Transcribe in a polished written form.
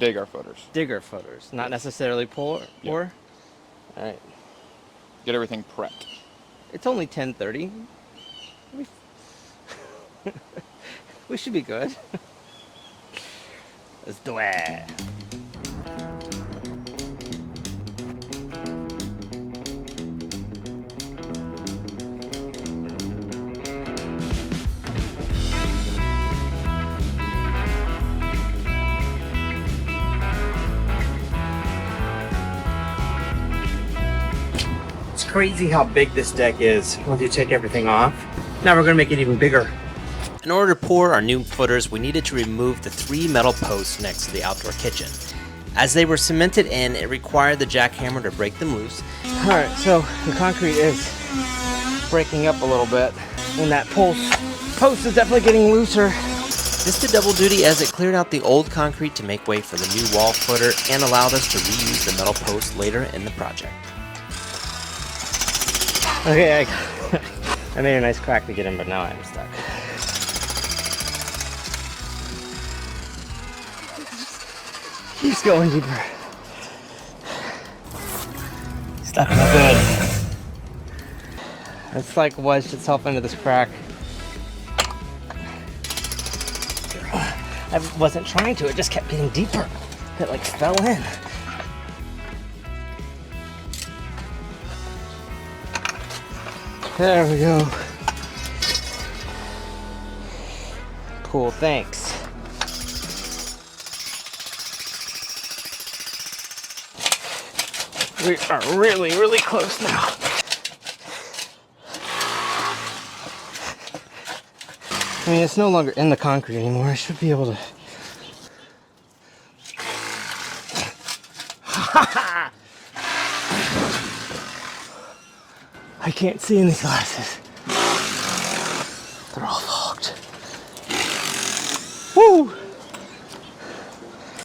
Digger footers. Digger footers, not necessarily pour? Yeah. All right. Get everything prepped. It's only 10:30. We should be good. Let's do it. It's crazy how big this deck is once you take everything off. Now we're gonna make it even bigger. In order to pour our new footers, we needed to remove the 3 metal posts next to the outdoor kitchen. As they were cemented in, it required the jackhammer to break them loose. Alright, so the concrete is breaking up a little bit, and that post is definitely getting looser. This did double duty as it cleared out the old concrete to make way for the new wall footer and allowed us to reuse the metal posts later in the project. Okay, I made a nice crack to get in, but now I'm stuck. Keeps going deeper. Stuck in the good. It's like wedged itself into this crack. I wasn't trying to, it just kept getting deeper. It like fell in. There we go. Cool, thanks. We are really, really close now. I mean, it's no longer in the concrete anymore. I should be able to. I can't see in these glasses. They're all fogged. Woo!